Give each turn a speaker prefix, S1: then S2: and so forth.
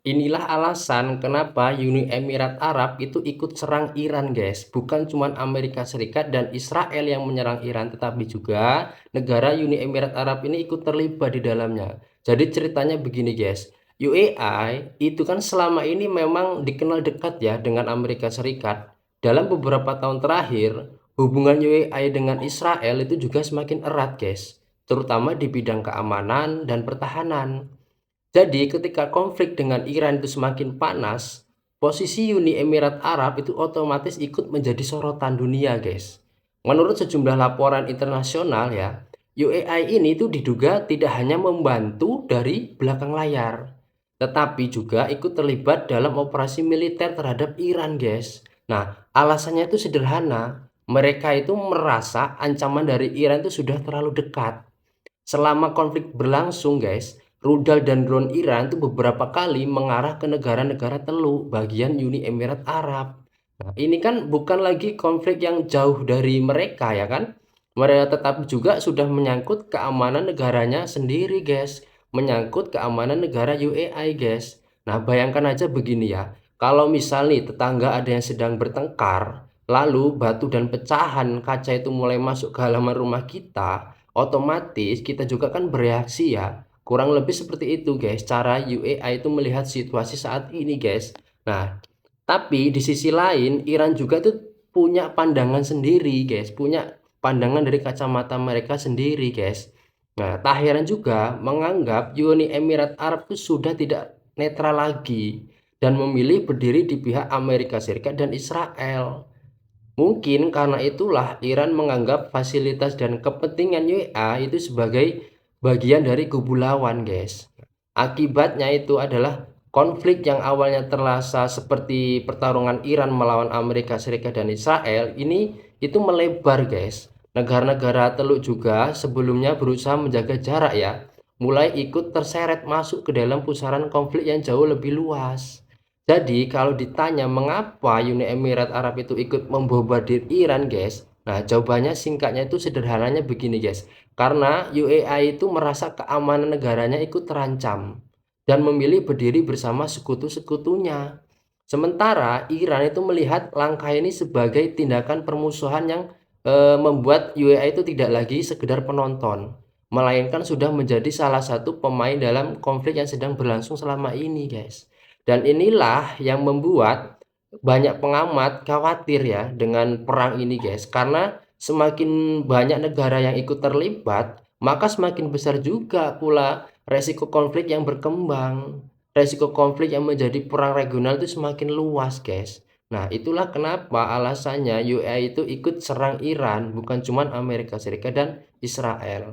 S1: Inilah alasan kenapa Uni Emirat Arab itu ikut serang Iran, guys. Bukan cuma Amerika Serikat dan Israel yang menyerang Iran, tetapi juga negara Uni Emirat Arab ini ikut terlibat di dalamnya. Jadi ceritanya begini, guys. UAI itu kan selama ini memang dikenal dekat ya dengan Amerika Serikat. Dalam beberapa tahun terakhir, hubungan UAI dengan Israel itu juga semakin erat, guys. Terutama di bidang keamanan dan pertahanan. Jadi ketika konflik dengan Iran itu semakin panas, posisi Uni Emirat Arab itu otomatis ikut menjadi sorotan dunia, guys. Menurut sejumlah laporan internasional ya, UAI ini tuh diduga tidak hanya membantu dari belakang layar, tetapi juga ikut terlibat dalam operasi militer terhadap Iran, guys. Nah, alasannya itu sederhana. Mereka itu merasa ancaman dari Iran itu sudah terlalu dekat. Selama konflik berlangsung, guys, rudal dan drone Iran itu beberapa kali mengarah ke negara-negara Teluk bagian Uni Emirat Arab. Nah, ini kan bukan lagi konflik yang jauh dari mereka ya kan? Mereka tetapi juga sudah menyangkut keamanan negaranya sendiri, guys. Menyangkut keamanan negara UAI, guys. Nah, bayangkan aja begini ya. Kalau misalnya tetangga ada yang sedang bertengkar, lalu batu dan pecahan kaca itu mulai masuk ke halaman rumah kita, otomatis kita juga kan bereaksi ya. Kurang lebih seperti itu, guys, cara UAI itu melihat situasi saat ini, guys. Nah, tapi di sisi lain Iran juga tuh punya pandangan sendiri, guys, punya pandangan dari kacamata mereka sendiri, guys. Nah, tak heran juga menganggap Uni Emirat Arab itu sudah tidak netral lagi dan memilih berdiri di pihak Amerika Serikat dan Israel. Mungkin karena itulah Iran menganggap fasilitas dan kepentingan UA itu sebagai bagian dari kubu lawan, guys. Akibatnya itu adalah konflik yang awalnya terasa seperti pertarungan Iran melawan Amerika Serikat dan Israel ini itu melebar, guys. Negara-negara Teluk juga sebelumnya berusaha menjaga jarak ya, mulai ikut terseret masuk ke dalam pusaran konflik yang jauh lebih luas. Jadi kalau ditanya mengapa Uni Emirat Arab itu ikut membombardir Iran, guys. Nah, jawabannya singkatnya itu sederhananya begini, guys. Karena UAI itu merasa keamanan negaranya ikut terancam dan memilih berdiri bersama sekutu-sekutunya. Sementara Iran itu melihat langkah ini sebagai tindakan permusuhan yang membuat UAI itu tidak lagi sekedar penonton, melainkan sudah menjadi salah satu pemain dalam konflik yang sedang berlangsung selama ini, guys. Dan inilah yang membuat banyak pengamat khawatir ya dengan perang ini, guys. Karena semakin banyak negara yang ikut terlibat, maka semakin besar juga pula resiko konflik yang berkembang. Resiko konflik yang menjadi perang regional itu semakin luas, guys. Nah, itulah kenapa alasannya USA itu ikut serang Iran, bukan cuma Amerika Serikat dan Israel.